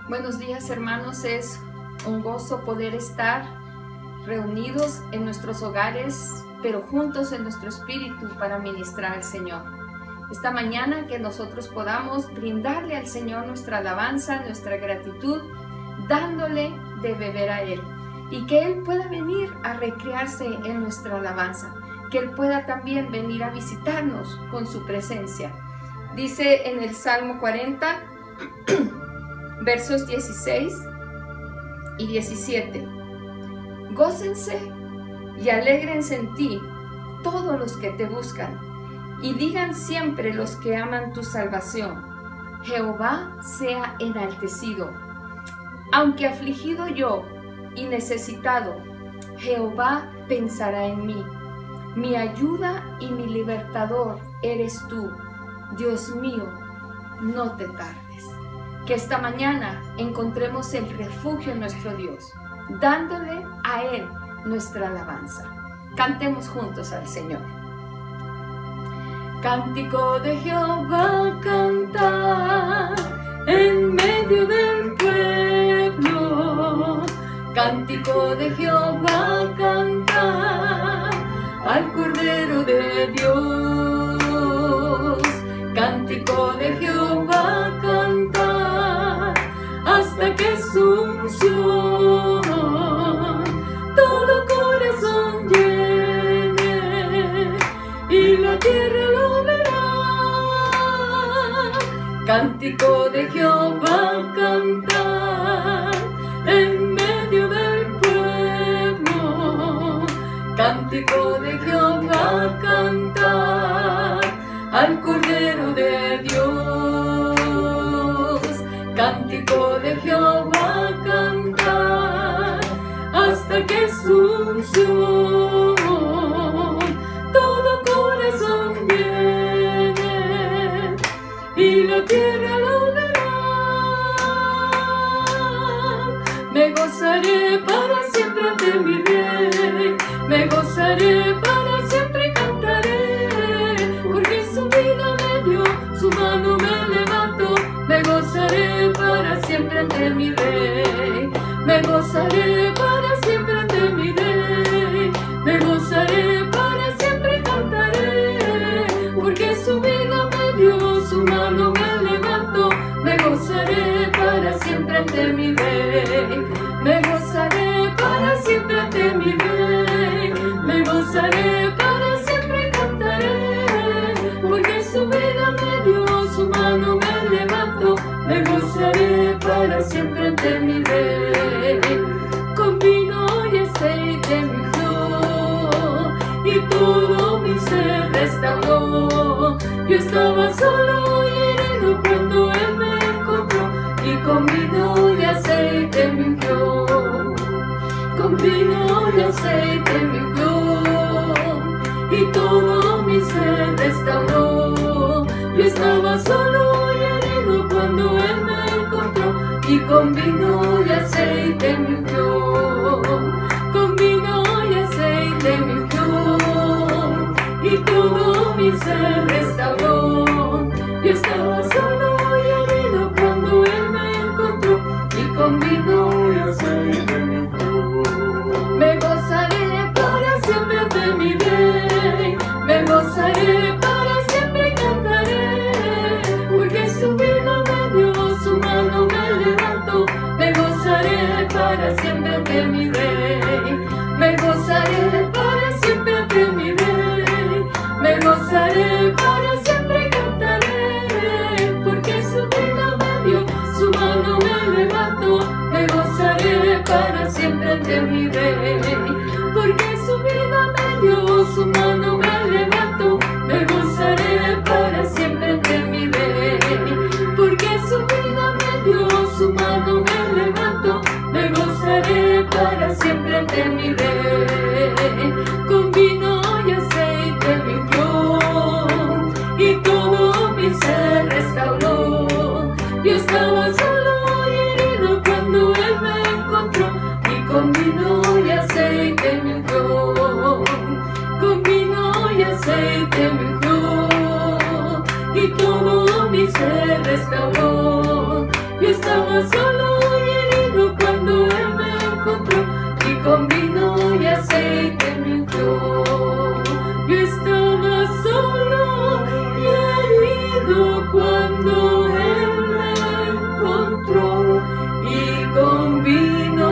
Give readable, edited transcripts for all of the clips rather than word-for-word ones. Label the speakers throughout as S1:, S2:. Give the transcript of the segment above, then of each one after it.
S1: Buenos días, hermanos. Es un gozo poder estar reunidos en nuestros hogares, pero juntos en nuestro espíritu para ministrar al Señor. Esta mañana que nosotros podamos brindarle al Señor nuestra alabanza, nuestra gratitud, dándole de beber a Él. Y que Él pueda venir a recrearse en nuestra alabanza. Que Él pueda también venir a visitarnos con su presencia. Dice en el Salmo 40, versos 16 y 17. Gócense y alégrense en ti todos los que te buscan, y digan siempre los que aman tu salvación: Jehová sea enaltecido. Aunque afligido yo y necesitado, Jehová pensará en mí. Mi ayuda y mi libertador eres tú. Dios mío, no te tardes. Que esta mañana encontremos el refugio en nuestro Dios, dándole a Él nuestra alabanza. Cantemos juntos al Señor. Cántico de Jehová cantar en medio del pueblo. Cántico de Jehová cantar al Cordero de Dios. Cántico de Jehová cantar hasta que su unción todo corazón llene y la tierra lo verá. Cántico de Jehová cantar en medio del pueblo. Cántico de Jehová cantar al Cordero de Dios. Cántico de Jehová cantar hasta que su unción todo corazón viene y la tierra lo verá. Me gozaré para siempre ante mi Rey, me gozaré para siempre cantaré, porque su vida me dio, su mano me levantó. Me gozaré para siempre ante mi Rey, me gozaré para siempre ante mi Rey, me gozaré para siempre cantaré, porque su vida me dio, su mano me levantó. Me gozaré para siempre ante mi Rey, me gozaré para siempre ante mi Rey, me gozaré para siempre cantaré, porque su vida me dio, su mano me levantó. Me gozaré para siempre ante mi Rey. Con vino y aceite me ungió y todo mi ser restauró. Yo estaba solo y herido cuando Él me encontró, y con vino y aceite me ungió. Con vino y aceite me ungió y todo mi ser restauró. Yo estaba solo y herido cuando Él me encontró, y con vino y aceite me ungió. Con vino y aceite me ungió y todo mi ser restauró. Yo estaba solo y herido cuando Él me encontró, y con vino y aceite me ungió. Me gozaré para siempre ante mi Rey, me gozaré para siempre cantaré, porque su vida me dio, su mano me levantó. Me gozaré para siempre ante mi Rey, me gozaré para siempre ante mi Rey, me gozaré para siempre cantaré, porque su vida me dio, su mano me levantó. Me gozaré para siempre ante mi Rey, porque su vida me dio, su mano me levantó. Me gozaré para siempre ante mi Rey, porque su vida me dio, su mano me levantó. Me gozaré para siempre ante mi Rey. Con vino y aceite me ungió y todo mi ser restauró. Yo estaba solo y herido cuando Él me encontró, y con vino y aceite me ungió. Con vino y aceite me ungió y todo mi ser restauró. Yo estaba solo y herido cuando Él me encontró y con vino y aceite me ungió. Yo estaba solo y herido cuando Él me encontró y con vino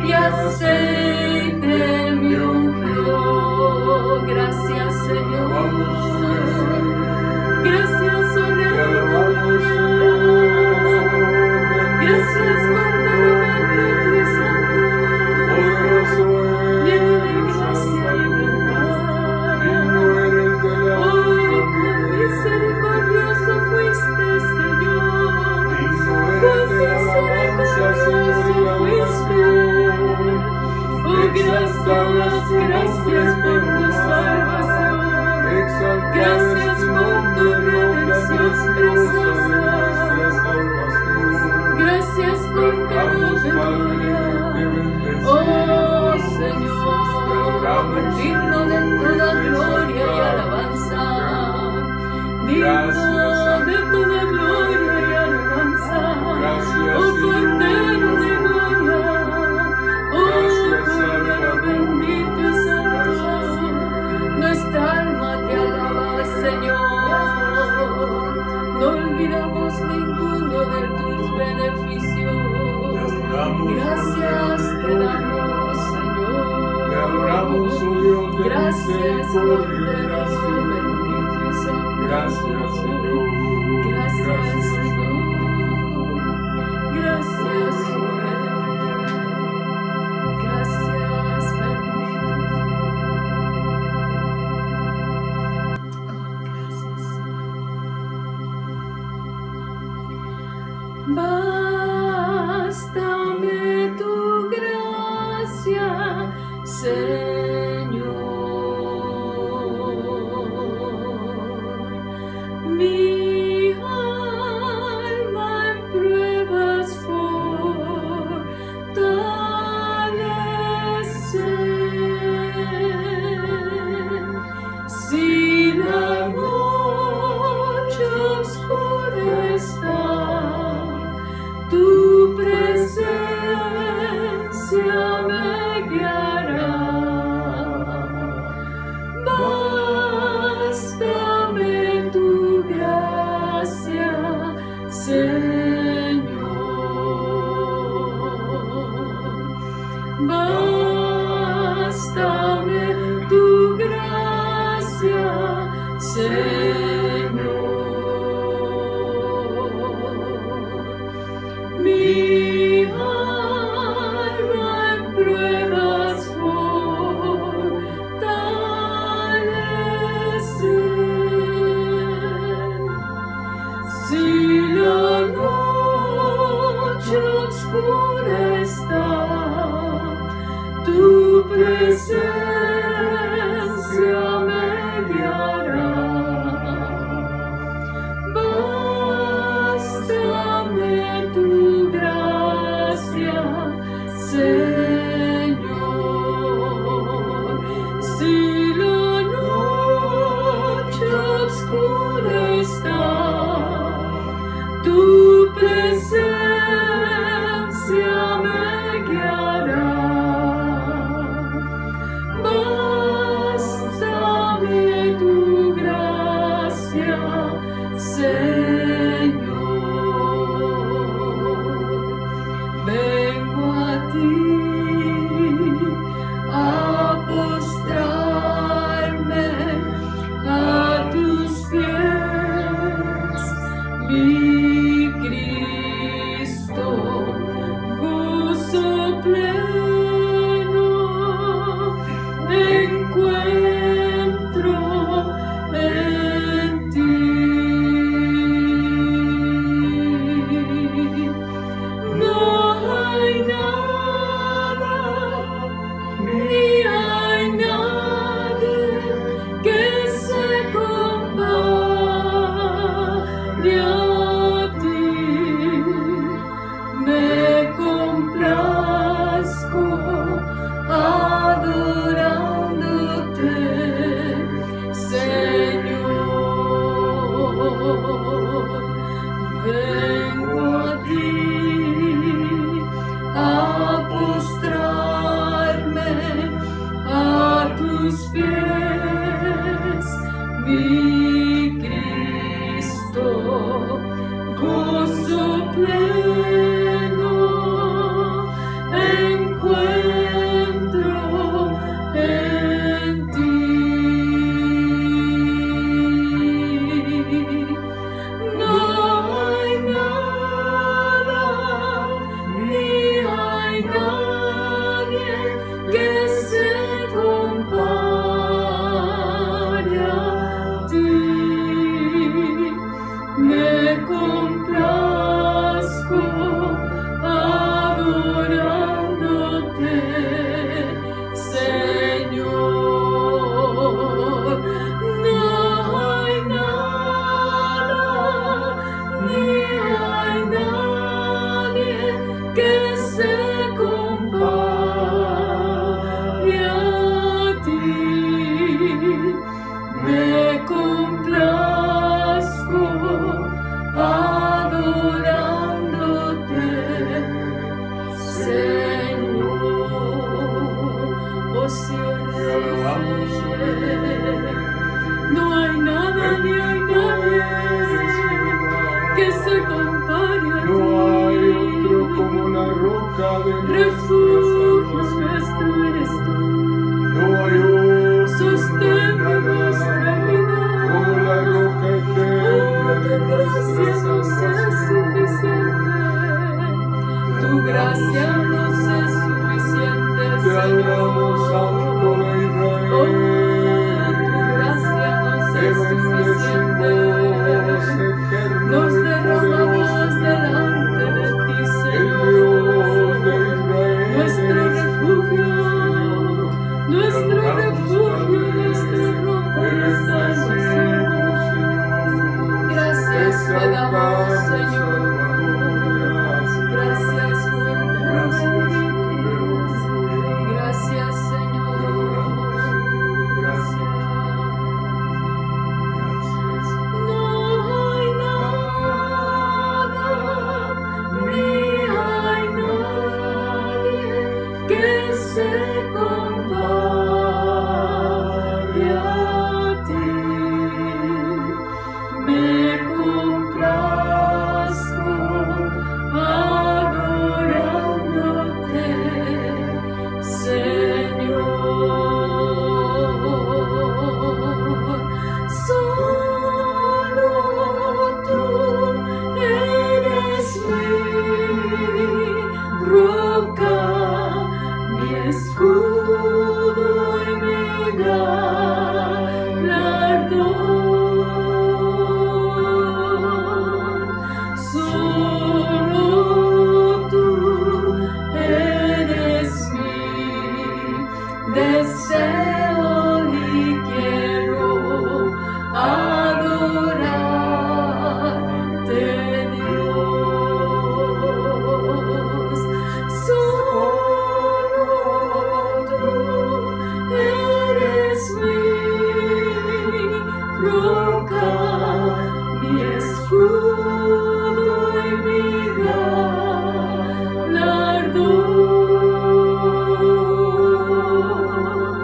S1: y aceite me ungió. Gracias, Señor. Gracias, oh Rey de Gloria. Gracias, Cordero bendito y santo, lleno de gracia y verdad. Oh, con misericordioso fuiste, Señor. Con misericordioso fuiste. Oh, gracias, gracias por tu salvación. Gracias por tu redención preciosa. Gracias, Cordero de Gloria. Oh, Señor, digno de toda gloria y alabanza. Digno de toda gloria y alabanza. Oh, Cordero de Gloria. Oh, Cordero bendito y santo. Nuestra alma te alaba, Señor. No olvidamos ninguno de tus beneficios. Gracias te damos, Señor. Gracias, Cordero bendito y santo. Gracias, Señor. Gracias, Señor. Gracias, Señor. Gracias, bendito. Bástame tu gracia, Señor. Mi alma en pruebas fortalece. Si la noche oscura está, tu presencia me guiará. Bástame tu gracia, Señor. Bástame tu gracia, Señor. Mi alma en pruebas fortalece. Si la noche oscura está, tu presencia me guiará. Bástame tu gracia, Señor. Si la noche oscura está, tu presencia me guiará. Bástame tu gracia, Señor. Vengo a ti a postrarme a tus pies, mi Cristo, gozo pleno encuentro en ti. No hay nada, ni hay nadie que se compare a gozo pleno encuentro en ti. No hay nada ni hay nadie que se compare a ti. Me complazco adorándote, Señor. No hay nada ni hay nadie que se compare a ti. Me complazco adorándote, Señor. Oh, sí, no hay nada ni hay nadie que se compare a ti.
S2: No hay otro como la roca de
S1: refugio nuestro eres tú.
S2: No hay otro
S1: Sostén de nuestra vida.
S2: como la roca eterna
S1: Tu
S2: de
S1: gracia
S2: nuestra
S1: nos es suficiente. Tu gracia nos es suficiente,
S2: Te adoramos,
S1: Señor.
S2: Santo de
S1: Oh,
S2: Israel.
S1: tu gracia nos
S2: Te
S1: es suficiente.
S2: bendecimos, eterno
S1: Nos
S2: y
S1: derramamos
S2: poderoso
S1: delante de ti,
S2: el
S1: Señor.
S2: Dios de Israel.
S1: Nuestro
S2: eres
S1: refugio,
S2: tú,
S1: nuestro
S2: Señor.
S1: refugio, nuestra roca
S2: Te
S1: de salvación.
S2: bendecimos, Señor.
S1: Gracias te damos, Señor.
S2: Gracias.
S1: Gracias por
S2: Gracias,
S1: permitirnos.
S2: aleluya.
S1: Gracias, Señor.
S2: Te adoramos, Señor. Gracias. Gracias.
S1: No hay nada, ni hay nadie que se compare a ti. Me complazco adorándote, Señor. Solo tú eres mi roca, mi escudo y mi galardón. Solo tú eres mi deseo y quiero adorarte, Dios. Solo tú eres mi roca, mi escudo y mi galardón.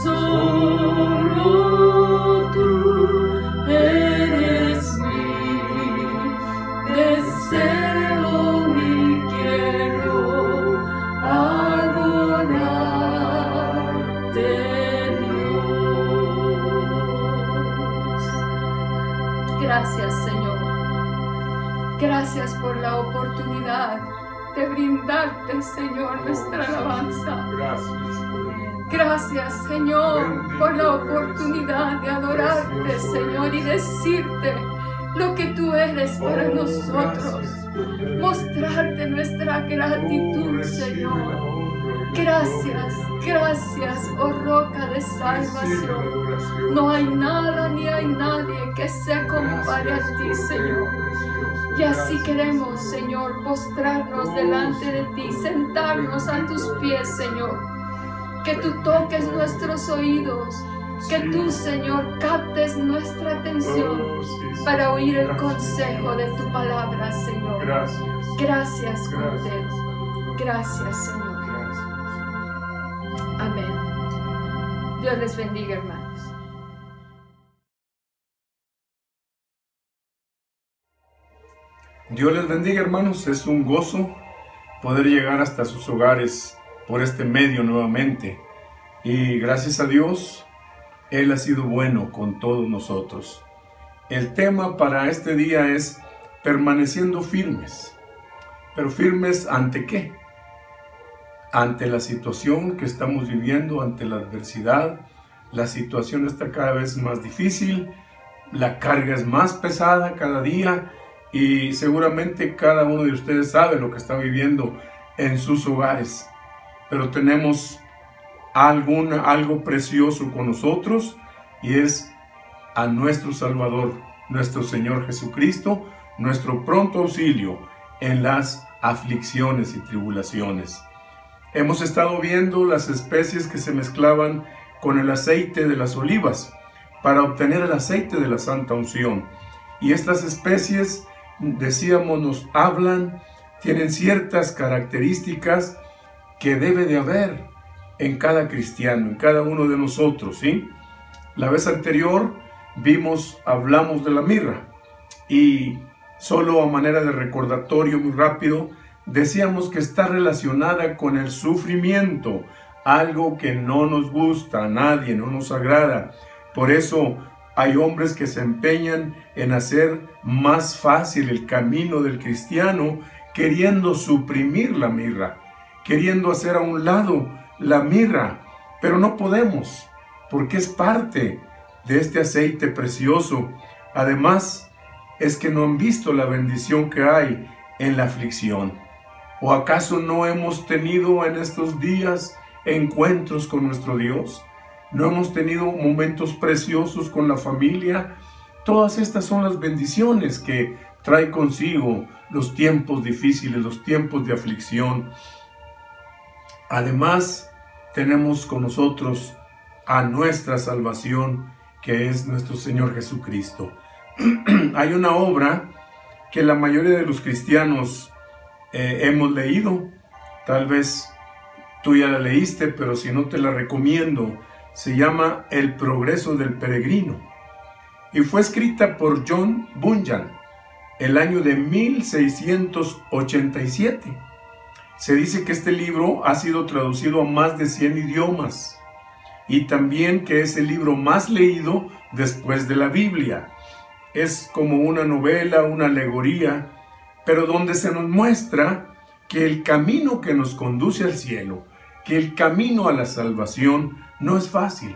S1: Solo tú eres mi deseo y quiero adorarte, Dios. Gracias, Señor. Gracias por la oportunidad de brindarte, Señor, nuestra alabanza.
S2: Gracias.
S1: Gracias, Señor, por la oportunidad de adorarte, Señor, y decirte lo que tú eres para nosotros. Mostrarte nuestra gratitud, Señor. Gracias, gracias, oh roca de salvación. No hay nada ni hay nadie que se compare a ti, Señor. Y así queremos, Señor, postrarnos delante de ti, sentarnos a tus pies, Señor. Que tú toques nuestros oídos, que tú, Señor, captes nuestra atención para oír el consejo de tu palabra, Señor. Gracias, Cordero. Gracias, Señor. Amén. Dios les bendiga, hermanos.
S2: Dios les bendiga, hermanos. Es un gozo poder llegar hasta sus hogares por este medio nuevamente. Y gracias a Dios, Él ha sido bueno con todos nosotros. El tema para este día es permaneciendo firmes. ¿Pero firmes ante qué? Ante la situación que estamos viviendo, ante la adversidad. La situación está cada vez más difícil, la carga es más pesada cada día y seguramente cada uno de ustedes sabe lo que está viviendo en sus hogares. Pero tenemos algo precioso con nosotros y es a nuestro Salvador, nuestro Señor Jesucristo, nuestro pronto auxilio en las aflicciones y tribulaciones. Hemos estado viendo las especies que se mezclaban con el aceite de las olivas para obtener el aceite de la santa unción. Y estas especies, decíamos, nos hablan, tienen ciertas características que debe de haber en cada cristiano, en cada uno de nosotros, ¿sí? La vez anterior hablamos de la mirra y solo a manera de recordatorio muy rápido, decíamos que está relacionada con el sufrimiento, algo que no nos gusta a nadie, no nos agrada. Por eso hay hombres que se empeñan en hacer más fácil el camino del cristiano, queriendo suprimir la mirra, queriendo hacer a un lado la mirra, pero no podemos, porque es parte de este aceite precioso. Además, es que no han visto la bendición que hay en la aflicción. ¿O acaso no hemos tenido en estos días encuentros con nuestro Dios? ¿No hemos tenido momentos preciosos con la familia? Todas estas son las bendiciones que trae consigo los tiempos difíciles, los tiempos de aflicción. Además, tenemos con nosotros a nuestra salvación, que es nuestro Señor Jesucristo. Hay una obra que la mayoría de los cristianos hemos leído. Tal vez tú ya la leíste, pero si no te la recomiendo. Se llama El progreso del peregrino y fue escrita por John Bunyan el año de 1687. Se dice que este libro ha sido traducido a más de 100 idiomas y también que es el libro más leído después de la Biblia. Es como una novela, una alegoría, pero donde se nos muestra que el camino que nos conduce al cielo, que el camino a la salvación no es fácil,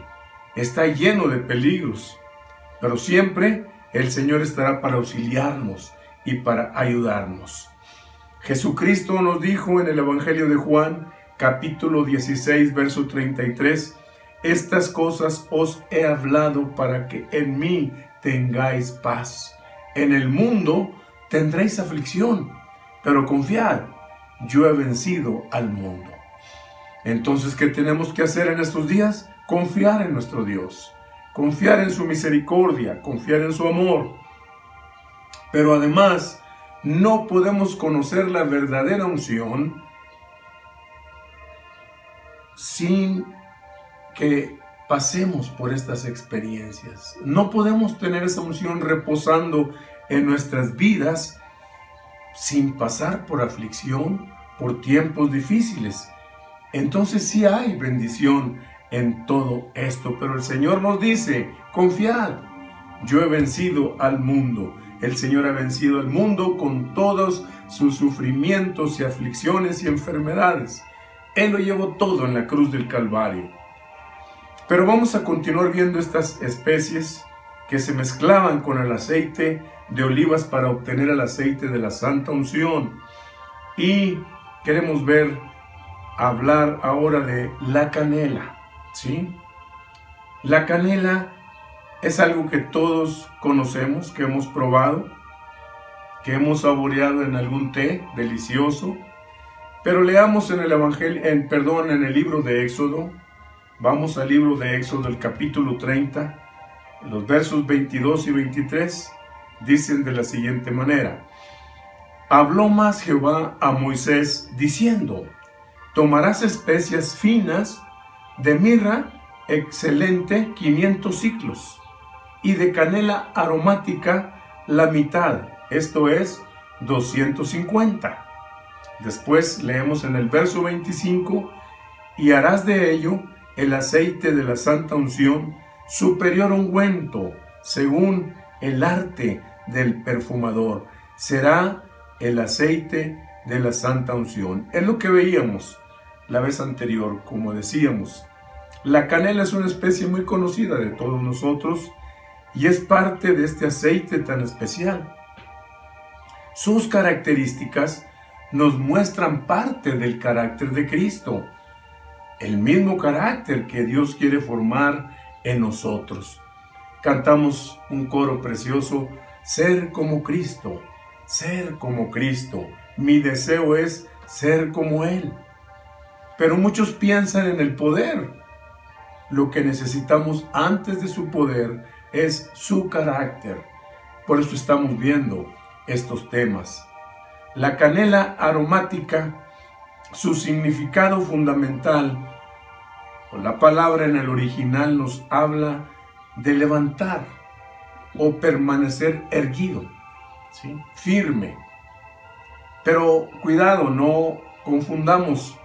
S2: está lleno de peligros, pero siempre el Señor estará para auxiliarnos y para ayudarnos. Jesucristo nos dijo en el Evangelio de Juan, capítulo 16, verso 33, estas cosas os he hablado para que en mí tengáis paz. En el mundo tendréis aflicción, pero confiad, yo he vencido al mundo. Entonces, ¿qué tenemos que hacer en estos días? Confiar en nuestro Dios, confiar en su misericordia, confiar en su amor. Pero además, no podemos conocer la verdadera unción sin que pasemos por estas experiencias. No podemos tener esa unción reposando en nuestras vidas sin pasar por aflicción, por tiempos difíciles. Entonces sí hay bendición en todo esto, pero el Señor nos dice, confiad, yo he vencido al mundo. El Señor ha vencido al mundo con todos sus sufrimientos y aflicciones y enfermedades. Él lo llevó todo en la cruz del Calvario. Pero vamos a continuar viendo estas especies que se mezclaban con el aceite de olivas para obtener el aceite de la santa unción. Y queremos hablar ahora de la canela, ¿sí? La canela es algo que todos conocemos, que hemos probado, que hemos saboreado en algún té delicioso. Pero leamos en el en el libro de Éxodo. Vamos al libro de Éxodo, el capítulo 30, los versos 22 y 23, dicen de la siguiente manera: habló más Jehová a Moisés diciendo: tomarás especias finas de mirra excelente 500 siclos y de canela aromática la mitad, esto es 250. Después leemos en el verso 25, y harás de ello el aceite de la santa unción, superior ungüento, según el arte del perfumador. Será el aceite de la santa unción. Es lo que veíamos la vez anterior, como decíamos. La canela es una especie muy conocida de todos nosotros y es parte de este aceite tan especial. Sus características nos muestran parte del carácter de Cristo, el mismo carácter que Dios quiere formar en nosotros. Cantamos un coro precioso: ser como Cristo, ser como Cristo. Mi deseo es ser como Él. Pero muchos piensan en el poder. Lo que necesitamos antes de su poder es su carácter. Por eso estamos viendo estos temas. La canela aromática, su significado fundamental, o la palabra en el original nos habla de levantar o permanecer erguido, ¿sí? Firme. Pero cuidado, no confundamos.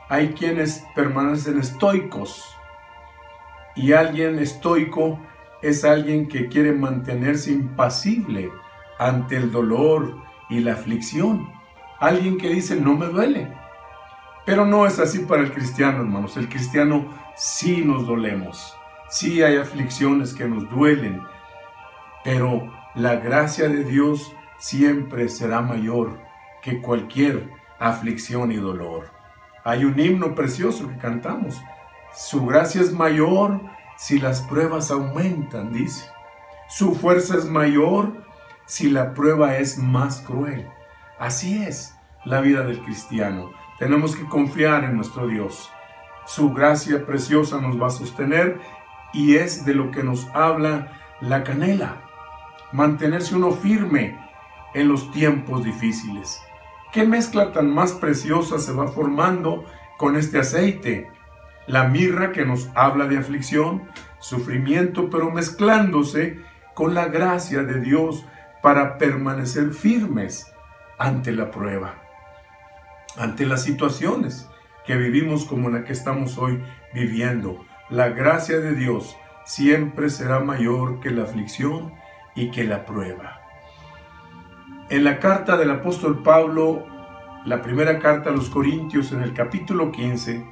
S2: Hay quienes permanecen estoicos, y alguien estoico es alguien que quiere mantenerse impasible ante el dolor y la aflicción. Alguien que dice: no me duele. Pero no es así para el cristiano, hermanos. El cristiano sí nos dolemos, sí hay aflicciones que nos duelen, pero la gracia de Dios siempre será mayor que cualquier aflicción y dolor. Hay un himno precioso que cantamos: su gracia es mayor si las pruebas aumentan, dice. Su fuerza es mayor si la prueba es más cruel. Así es la vida del cristiano. Tenemos que confiar en nuestro Dios. Su gracia preciosa nos va a sostener, y es de lo que nos habla la canela. Mantenerse uno firme en los tiempos difíciles. ¿Qué mezcla tan más preciosa se va formando con este aceite? La mirra, que nos habla de aflicción, sufrimiento, pero mezclándose con la gracia de Dios para permanecer firmes ante la prueba, ante las situaciones que vivimos como la que estamos hoy viviendo. La gracia de Dios siempre será mayor que la aflicción y que la prueba. En la carta del apóstol Pablo, la primera carta a los Corintios, en el capítulo 15,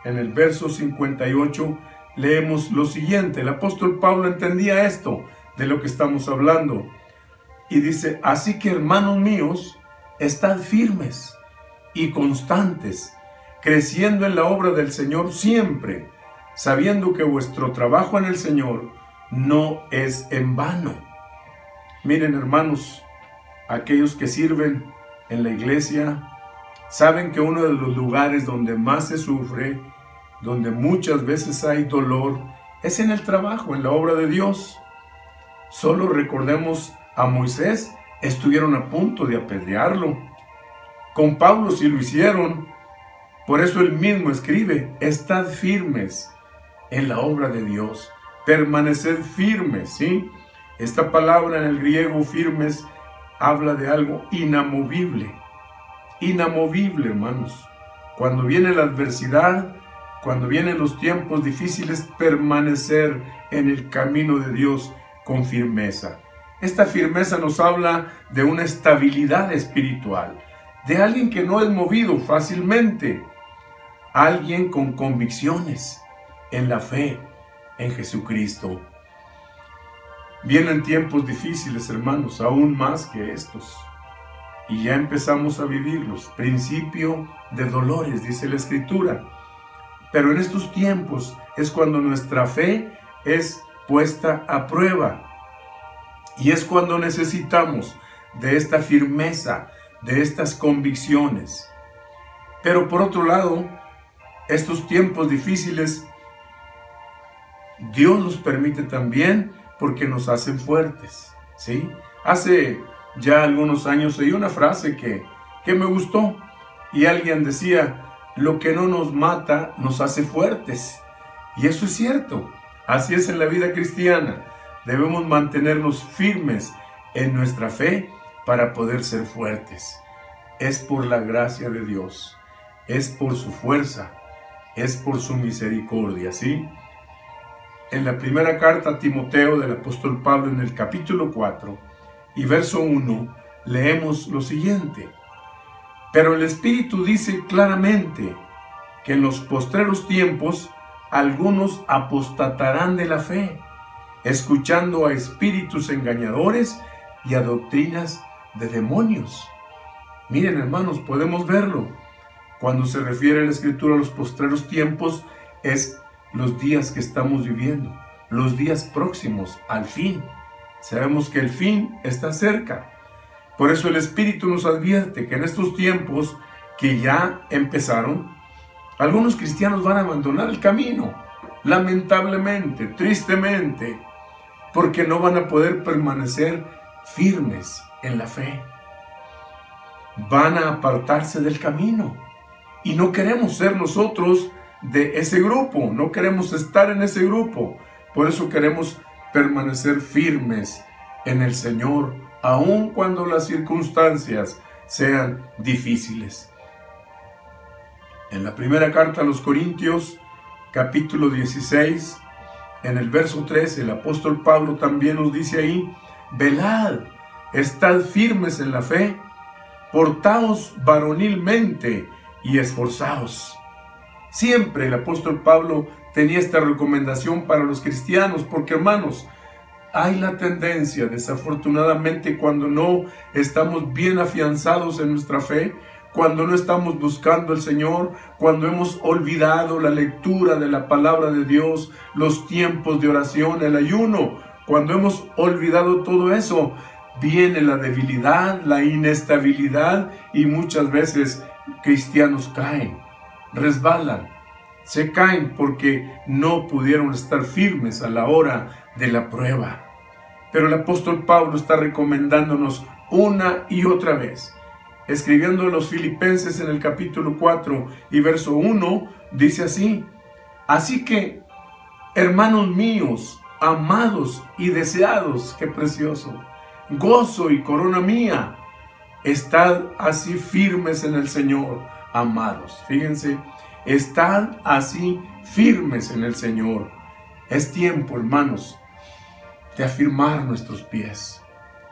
S2: en el verso 58, leemos lo siguiente. El apóstol Pablo entendía esto de lo que estamos hablando, y dice: así que, hermanos míos, estad firmes y constantes, creciendo en la obra del Señor siempre, sabiendo que vuestro trabajo en el Señor no es en vano. Miren, hermanos, aquellos que sirven en la iglesia saben que uno de los lugares donde más se sufre, donde muchas veces hay dolor, es en el trabajo, en la obra de Dios. Solo recordemos a Moisés, estuvieron a punto de apedrearlo. Con Pablo sí lo hicieron. Por eso él mismo escribe: estad firmes en la obra de Dios. Permaneced firmes, ¿sí? Esta palabra en el griego, firmes, habla de algo inamovible. Inamovible, hermanos. Cuando viene la adversidad, cuando vienen los tiempos difíciles, permanecer en el camino de Dios con firmeza. Esta firmeza nos habla de una estabilidad espiritual, de alguien que no es movido fácilmente, alguien con convicciones en la fe en Jesucristo. Vienen tiempos difíciles, hermanos, aún más que estos, y ya empezamos a vivirlos. Principio de dolores, dice la Escritura. Pero en estos tiempos es cuando nuestra fe es puesta a prueba, y es cuando necesitamos de esta firmeza, de estas convicciones. Pero por otro lado, estos tiempos difíciles, Dios los permite también porque nos hacen fuertes, ¿sí? Hace ya algunos años oí una frase que me gustó, y alguien decía: lo que no nos mata nos hace fuertes. Y eso es cierto. Así es en la vida cristiana. Debemos mantenernos firmes en nuestra fe para poder ser fuertes. Es por la gracia de Dios, es por su fuerza, es por su misericordia, ¿sí? En la primera carta a Timoteo del apóstol Pablo, en el capítulo 4 y verso 1, leemos lo siguiente: pero el Espíritu dice claramente que en los postreros tiempos algunos apostatarán de la fe, escuchando a espíritus engañadores y a doctrinas de demonios. Miren, hermanos, podemos verlo. Cuando se refiere la Escritura a los postreros tiempos, es los días que estamos viviendo, los días próximos al fin. Sabemos que el fin está cerca. Por eso el Espíritu nos advierte que en estos tiempos que ya empezaron, algunos cristianos van a abandonar el camino, lamentablemente, tristemente, porque no van a poder permanecer firmes en la fe. Van a apartarse del camino. Y no queremos ser nosotros de ese grupo, no queremos estar en ese grupo. Por eso queremos permanecer firmes en el Señor, aun cuando las circunstancias sean difíciles. En la primera carta a los Corintios, capítulo 16, en el verso 13, el apóstol Pablo también nos dice ahí: velad, estad firmes en la fe, portaos varonilmente y esforzaos. Siempre el apóstol Pablo tenía esta recomendación para los cristianos, porque, hermanos, hay la tendencia, desafortunadamente, cuando no estamos bien afianzados en nuestra fe, cuando no estamos buscando al Señor, cuando hemos olvidado la lectura de la palabra de Dios, los tiempos de oración, el ayuno, cuando hemos olvidado todo eso, viene la debilidad, la inestabilidad, y muchas veces cristianos caen, resbalan, se caen porque no pudieron estar firmes a la hora de la prueba. Pero el apóstol Pablo está recomendándonos una y otra vez. Escribiendo a los Filipenses en el capítulo 4 y verso 1, dice así: así que, hermanos míos, amados y deseados, qué precioso, gozo y corona mía, estad así firmes en el Señor, amados. Fíjense, estad así firmes en el Señor. Es tiempo, hermanos, de afirmar nuestros pies.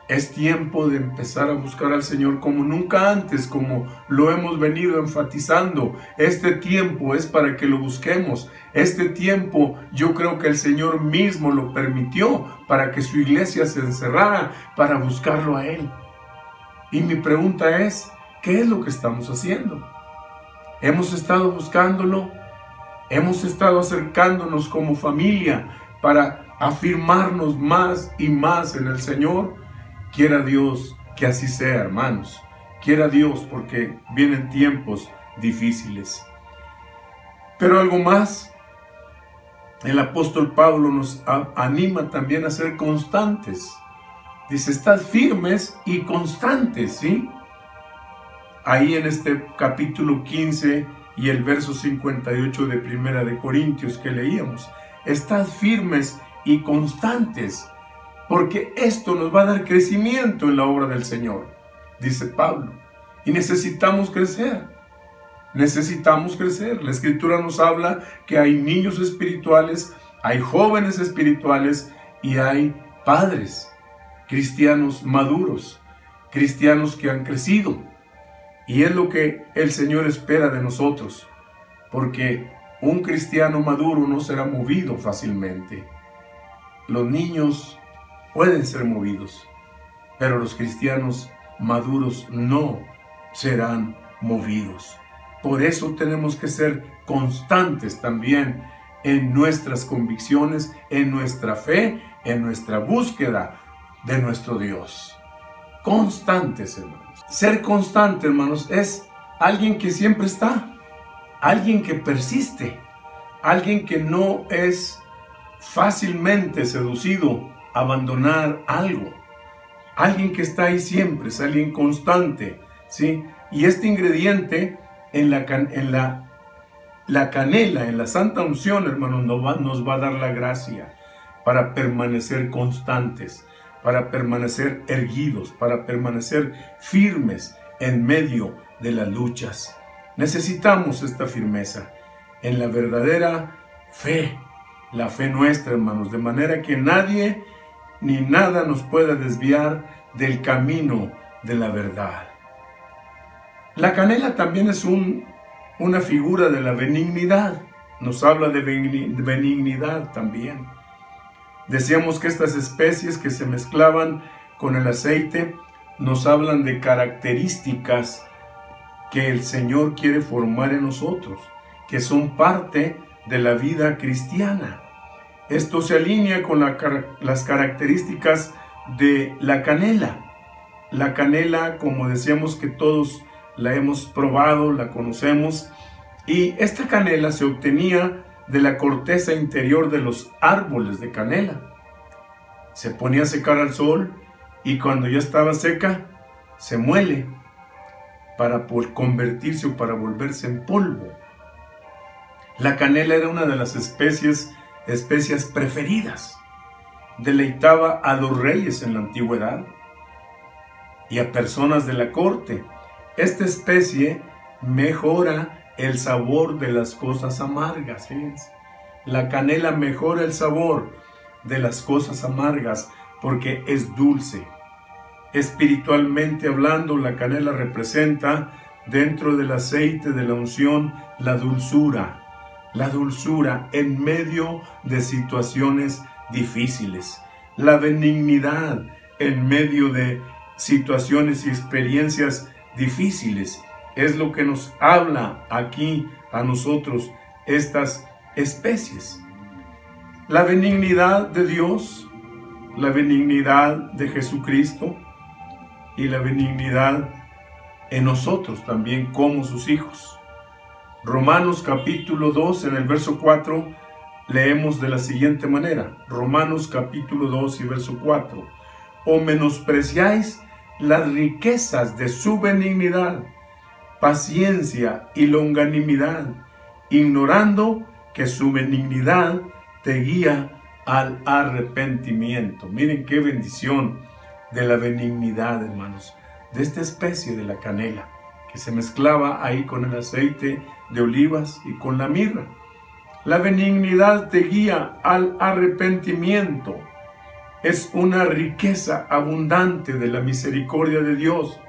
S2: Es tiempo de empezar a buscar al Señor como nunca antes, como lo hemos venido enfatizando. Este tiempo es para que lo busquemos. Este tiempo yo creo que el Señor mismo lo permitió para que su iglesia se encerrara para buscarlo a Él. Y mi pregunta es, ¿qué es lo que estamos haciendo? ¿Hemos estado buscándolo? ¿Hemos estado acercándonos como familia para afirmarnos más y más en el Señor? Quiera Dios que así sea, hermanos. Quiera Dios, porque vienen tiempos difíciles. Pero algo más, el apóstol Pablo nos anima también a ser constantes. Dice, estad firmes y constantes, ¿sí? Ahí en este capítulo 15 y el verso 58 de Primera de Corintios que leíamos. Estad firmes y constantes, porque esto nos va a dar crecimiento en la obra del Señor, dice Pablo. Y necesitamos crecer. Necesitamos crecer. La Escritura nos habla que hay niños espirituales, hay jóvenes espirituales y hay padres, cristianos maduros, cristianos que han crecido. Y es lo que el Señor espera de nosotros, porque un cristiano maduro no será movido fácilmente. Los niños pueden ser movidos, pero los cristianos maduros no serán movidos. Por eso tenemos que ser constantes también en nuestras convicciones, en nuestra fe, en nuestra búsqueda de nuestro Dios. Constantes, hermanos. Ser constante, hermanos, es alguien que siempre está, alguien que persiste, alguien que no es fácilmente seducido a abandonar algo, alguien que está ahí siempre, es alguien constante, ¿sí? Y este ingrediente en la canela, en la santa unción, hermanos, nos va a dar la gracia para permanecer constantes, para permanecer erguidos, para permanecer firmes en medio de las luchas. Necesitamos esta firmeza en la verdadera fe, la fe nuestra, hermanos, de manera que nadie ni nada nos pueda desviar del camino de la verdad. La canela también es una figura de la benignidad. Nos habla de benignidad también. Decíamos que estas especies que se mezclaban con el aceite nos hablan de características que el Señor quiere formar en nosotros, que son parte de la vida cristiana. Esto se alinea con las características de la canela. La canela, como decíamos que todos la hemos probado, la conocemos, y esta canela se obtenía de la corteza interior de los árboles de canela. Se ponía a secar al sol y cuando ya estaba seca, se muele para convertirse o para volverse en polvo. La canela era una de las especias preferidas. Deleitaba a los reyes en la antigüedad y a personas de la corte. Esta especie mejora el sabor de las cosas amargas. Fíjense. La canela mejora el sabor de las cosas amargas porque es dulce. Espiritualmente hablando, la canela representa dentro del aceite de la unción la dulzura en medio de situaciones difíciles, la benignidad en medio de situaciones y experiencias difíciles. Es lo que nos habla aquí a nosotros estas especies. La benignidad de Dios, la benignidad de Jesucristo y la benignidad en nosotros también como sus hijos. Romanos capítulo 2, en el verso 4, leemos de la siguiente manera. Romanos capítulo 2 y verso 4. ¿O menospreciáis las riquezas de su benignidad, paciencia y longanimidad, ignorando que su benignidad te guía al arrepentimiento? Miren qué bendición de la benignidad, hermanos, de esta especie de la canela, que se mezclaba ahí con el aceite de olivas y con la mirra. La benignidad te guía al arrepentimiento. Es una riqueza abundante de la misericordia de Dios.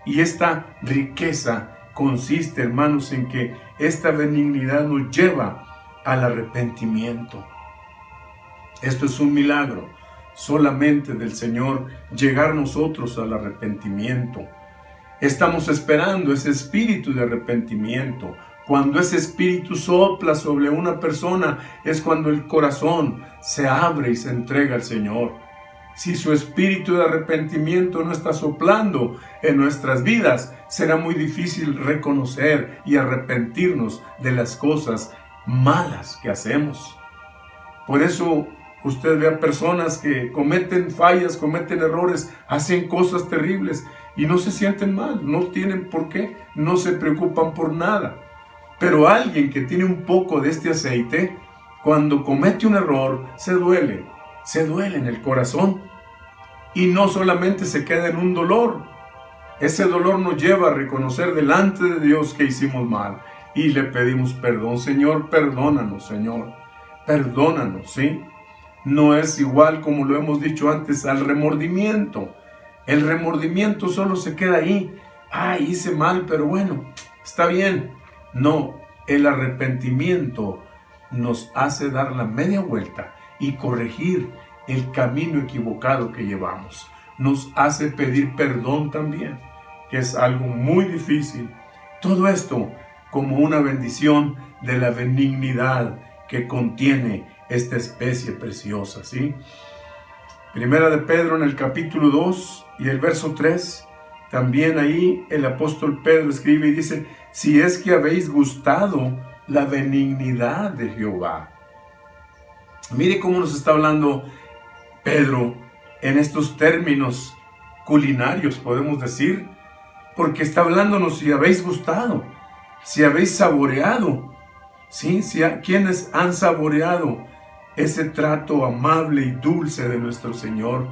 S2: Y esta riqueza consiste, hermanos, en que esta benignidad nos lleva al arrepentimiento. Esto es un milagro solamente del Señor, llegar nosotros al arrepentimiento. Estamos esperando ese espíritu de arrepentimiento. Cuando ese espíritu sopla sobre una persona, es cuando el corazón se abre y se entrega al Señor. Si su espíritu de arrepentimiento no está soplando en nuestras vidas, será muy difícil reconocer y arrepentirnos de las cosas malas que hacemos. Por eso usted ve a personas que cometen fallas, cometen errores, hacen cosas terribles y no se sienten mal, no tienen por qué, no se preocupan por nada. Pero alguien que tiene un poco de este aceite, cuando comete un error, se duele en el corazón. Y no solamente se queda en un dolor, ese dolor nos lleva a reconocer delante de Dios que hicimos mal. Y le pedimos perdón. Señor, perdónanos, Señor, perdónanos, ¿sí? No es igual, como lo hemos dicho antes, al remordimiento. El remordimiento solo se queda ahí. Ay, hice mal, pero bueno, está bien. No, el arrepentimiento nos hace dar la media vuelta y corregir el camino equivocado que llevamos. Nos hace pedir perdón también, que es algo muy difícil. Todo esto como una bendición de la benignidad que contiene esta especie preciosa, ¿sí? Primera de Pedro en el capítulo 2 y el verso 3, también ahí el apóstol Pedro escribe y dice: si es que habéis gustado la benignidad de Jehová. Mire cómo nos está hablando Pedro en estos términos culinarios, podemos decir, porque está hablándonos si habéis gustado, si habéis saboreado, ¿sí? Quienes han saboreado ese trato amable y dulce de nuestro Señor,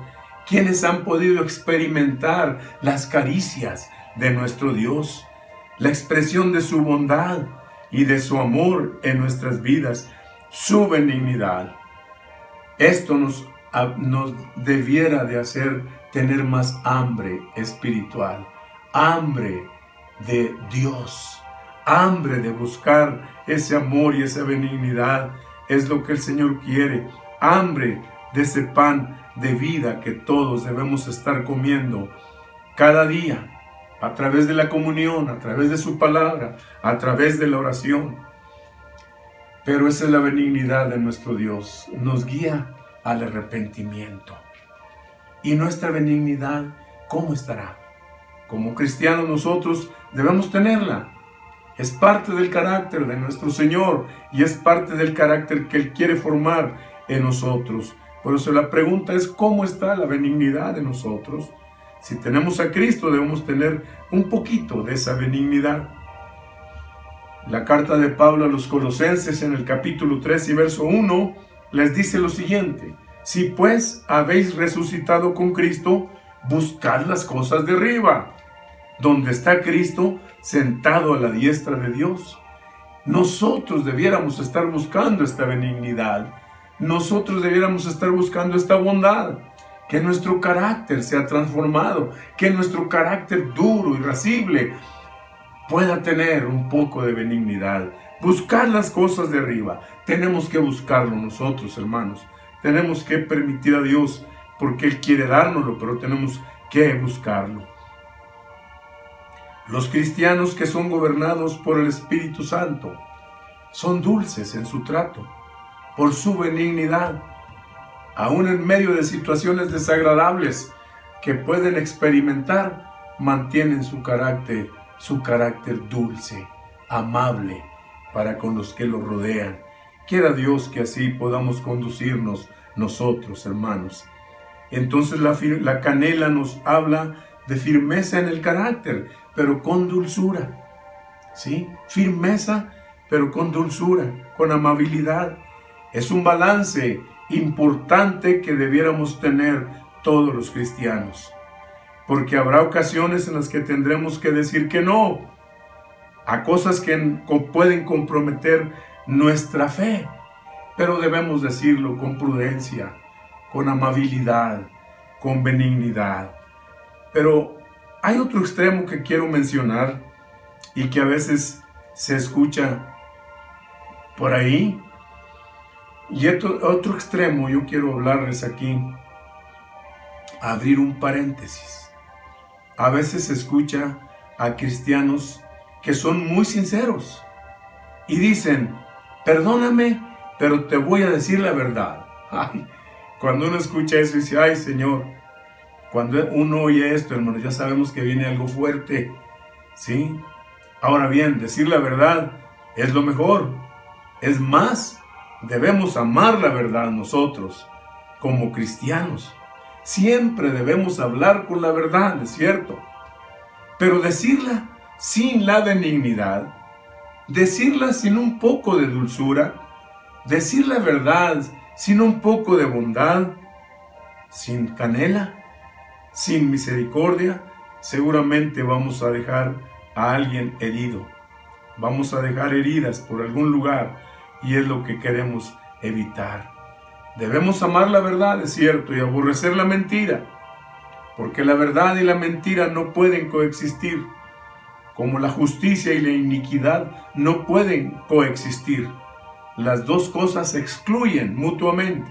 S2: quienes han podido experimentar las caricias de nuestro Dios, la expresión de su bondad y de su amor en nuestras vidas, su benignidad. Esto nos debiera de hacer tener más hambre espiritual, hambre de Dios, hambre de buscar ese amor y esa benignidad. Es lo que el Señor quiere, hambre de ese pan de vida que todos debemos estar comiendo cada día, a través de la comunión, a través de su palabra, a través de la oración. Pero esa es la benignidad de nuestro Dios, nos guía al arrepentimiento. Y nuestra benignidad, ¿cómo estará? Como cristianos nosotros debemos tenerla. Es parte del carácter de nuestro Señor y es parte del carácter que Él quiere formar en nosotros. Por eso la pregunta es, ¿cómo está la benignidad de nosotros? Si tenemos a Cristo, debemos tener un poquito de esa benignidad. La carta de Pablo a los Colosenses en el capítulo 3 y verso 1 les dice lo siguiente: si pues habéis resucitado con Cristo, buscad las cosas de arriba, donde está Cristo sentado a la diestra de Dios. Nosotros debiéramos estar buscando esta benignidad. Nosotros debiéramos estar buscando esta bondad. Que nuestro carácter sea transformado. Que nuestro carácter duro, irascible, pueda tener un poco de benignidad. Buscar las cosas de arriba. Tenemos que buscarlo nosotros, hermanos. Tenemos que permitir a Dios, porque Él quiere dárnoslo, pero tenemos que buscarlo. Los cristianos que son gobernados por el Espíritu Santo son dulces en su trato, por su benignidad. Aún en medio de situaciones desagradables que pueden experimentar, mantienen su carácter dulce, amable para con los que lo rodean. Quiera Dios que así podamos conducirnos nosotros, hermanos. Entonces la canela nos habla de firmeza en el carácter, pero con dulzura. ¿Sí? Firmeza, pero con dulzura, con amabilidad. Es un balance importante que debiéramos tener todos los cristianos, porque habrá ocasiones en las que tendremos que decir que no a cosas que pueden comprometer nuestra fe, pero debemos decirlo con prudencia, con amabilidad, con benignidad. Pero hay otro extremo que quiero mencionar y que a veces se escucha por ahí. Y otro extremo, yo quiero hablarles aquí, abrir un paréntesis. A veces se escucha a cristianos que son muy sinceros y dicen: perdóname, pero te voy a decir la verdad. Ay, cuando uno escucha eso dice: ay, Señor. Cuando uno oye esto, hermanos, ya sabemos que viene algo fuerte, ¿sí? Ahora bien, decir la verdad es lo mejor. Es más, debemos amar la verdad nosotros, como cristianos. Siempre debemos hablar con la verdad, ¿es cierto? Pero decirla sin la benignidad, decirla sin un poco de dulzura, decir la verdad sin un poco de bondad, sin canela, sin misericordia, seguramente vamos a dejar a alguien herido. Vamos a dejar heridas por algún lugar y es lo que queremos evitar. Debemos amar la verdad, es cierto, y aborrecer la mentira, porque la verdad y la mentira no pueden coexistir, como la justicia y la iniquidad no pueden coexistir. Las dos cosas se excluyen mutuamente.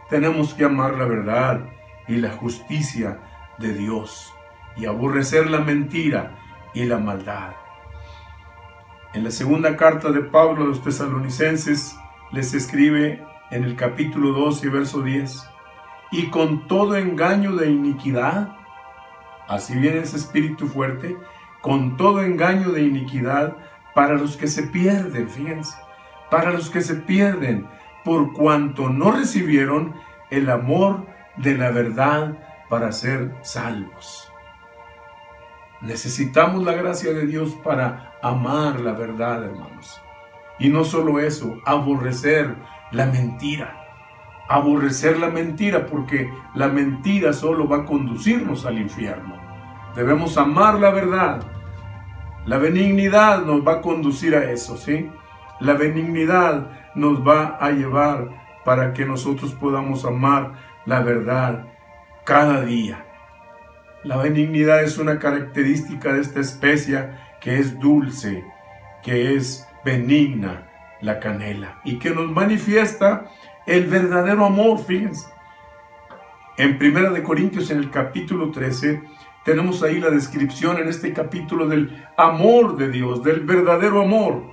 S2: Tenemos que amar la verdad y la justicia de Dios y aborrecer la mentira y la maldad. En la segunda carta de Pablo a los Tesalonicenses les escribe en el capítulo 2 y verso 10: y con todo engaño de iniquidad, así viene ese espíritu fuerte, con todo engaño de iniquidad para los que se pierden, fíjense, para los que se pierden, por cuanto no recibieron el amor de la verdad para ser salvos. Necesitamos la gracia de Dios para amar la verdad, hermanos. Y no solo eso, aborrecer la mentira. aborrecer la mentira, porque la mentira solo va a conducirnos al infierno. Debemos amar la verdad. La benignidad nos va a conducir a eso, ¿sí? La benignidad nos va a llevar para que nosotros podamos amar la verdad cada día. La benignidad es una característica de esta especie que es dulce, que es benigna, la canela, y que nos manifiesta el verdadero amor. Fíjense, en 1 Corintios, en el capítulo 13, tenemos ahí la descripción en este capítulo del amor de Dios, del verdadero amor.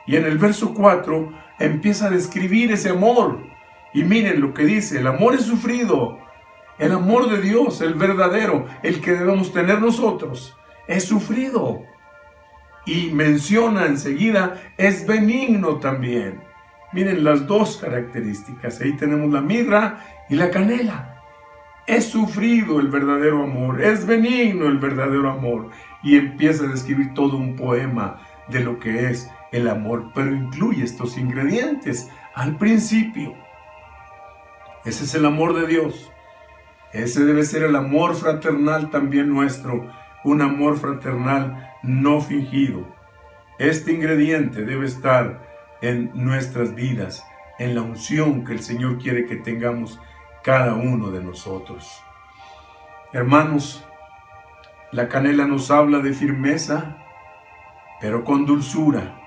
S2: Y en el verso 4 empieza a describir ese amor. Y miren lo que dice: el amor es sufrido. El amor de Dios, el verdadero, el que debemos tener nosotros, es sufrido. Y menciona enseguida, es benigno también. Miren las dos características. Ahí tenemos la mirra y la canela. Es sufrido el verdadero amor, es benigno el verdadero amor. Y empieza a describir todo un poema de lo que es el amor, pero incluye estos ingredientes al principio. Ese es el amor de Dios. Ese debe ser el amor fraternal también nuestro, un amor fraternal no fingido. Este ingrediente debe estar en nuestras vidas, en la unción que el Señor quiere que tengamos cada uno de nosotros. Hermanos, la canela nos habla de firmeza, pero con dulzura.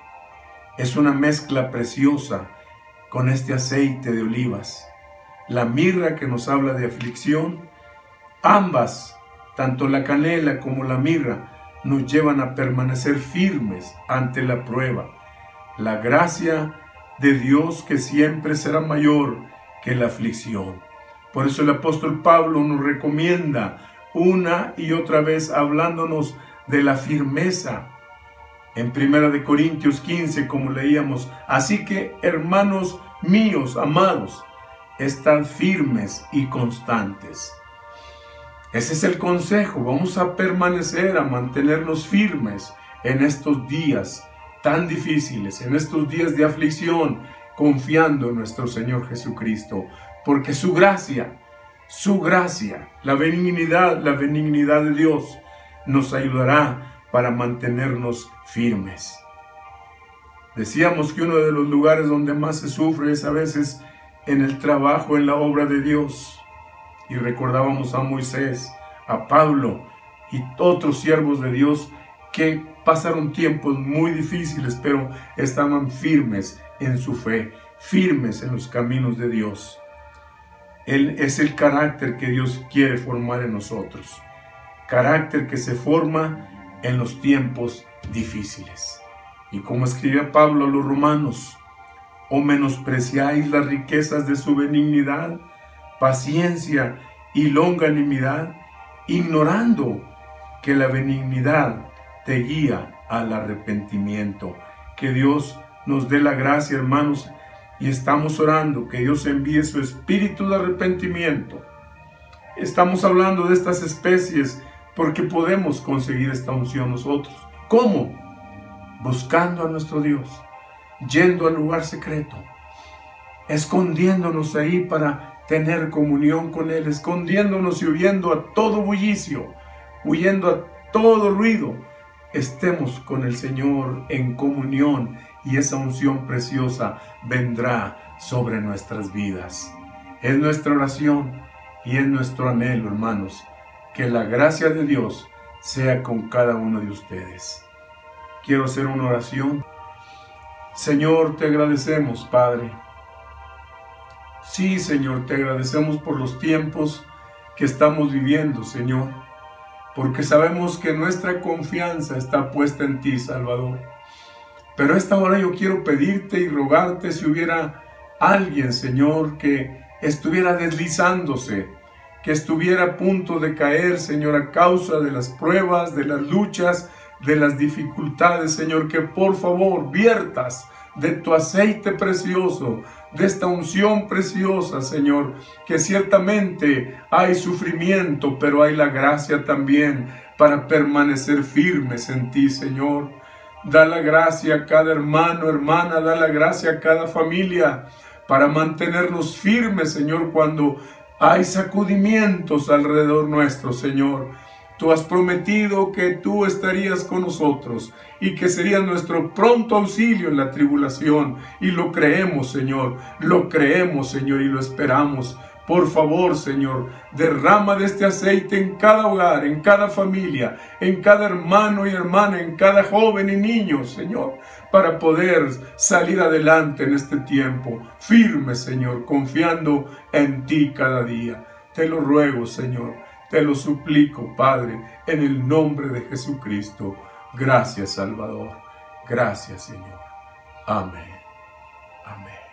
S2: Es una mezcla preciosa con este aceite de olivas. La mirra que nos habla de aflicción. Ambas, tanto la canela como la mirra, nos llevan a permanecer firmes ante la prueba. La gracia de Dios que siempre será mayor que la aflicción. Por eso el apóstol Pablo nos recomienda una y otra vez hablándonos de la firmeza. En 1 Corintios 15, como leíamos: así que, hermanos míos, amados, estad firmes y constantes. Ese es el consejo. Vamos a permanecer, a mantenernos firmes en estos días tan difíciles, en estos días de aflicción, confiando en nuestro Señor Jesucristo, porque su gracia, la benignidad de Dios nos ayudará para mantenernos firmes. Decíamos que uno de los lugares donde más se sufre es a veces en el trabajo, en la obra de Dios. Y recordábamos a Moisés, a Pablo y otros siervos de Dios que pasaron tiempos muy difíciles, pero estaban firmes en su fe, firmes en los caminos de Dios. Él es el carácter que Dios quiere formar en nosotros. Carácter que se forma en los tiempos difíciles. Y como escribía Pablo a los romanos: ¿o menospreciáis las riquezas de su benignidad, paciencia y longanimidad, ignorando que la benignidad te guía al arrepentimiento? Que Dios nos dé la gracia, hermanos, y estamos orando que Dios envíe su espíritu de arrepentimiento. Estamos hablando de estas especies porque podemos conseguir esta unción nosotros. ¿Cómo? Buscando a nuestro Dios, yendo al lugar secreto, escondiéndonos ahí para tener comunión con Él, escondiéndonos y huyendo a todo bullicio, huyendo a todo ruido. Estemos con el Señor en comunión y esa unción preciosa vendrá sobre nuestras vidas. Es nuestra oración y es nuestro anhelo, hermanos, que la gracia de Dios sea con cada uno de ustedes. Quiero hacer una oración. Señor, te agradecemos, Padre. Sí, Señor, te agradecemos por los tiempos que estamos viviendo, Señor, porque sabemos que nuestra confianza está puesta en ti, Salvador. Pero a esta hora yo quiero pedirte y rogarte si hubiera alguien, Señor, que estuviera deslizándose, que estuviera a punto de caer, Señor, a causa de las pruebas, de las luchas, de las dificultades, Señor, que por favor viertas de tu aceite precioso, de esta unción preciosa, Señor, que ciertamente hay sufrimiento, pero hay la gracia también para permanecer firmes en ti, Señor. Da la gracia a cada hermano, hermana, da la gracia a cada familia para mantenernos firmes, Señor, cuando hay sacudimientos alrededor nuestro, Señor. Tú has prometido que tú estarías con nosotros y que serías nuestro pronto auxilio en la tribulación. Y lo creemos, Señor, y lo esperamos. Por favor, Señor, derrama de este aceite en cada hogar, en cada familia, en cada hermano y hermana, en cada joven y niño, Señor, para poder salir adelante en este tiempo, firme, Señor, confiando en ti cada día. Te lo ruego, Señor, te lo suplico, Padre, en el nombre de Jesucristo. Gracias, Salvador. Gracias, Señor. Amén. Amén.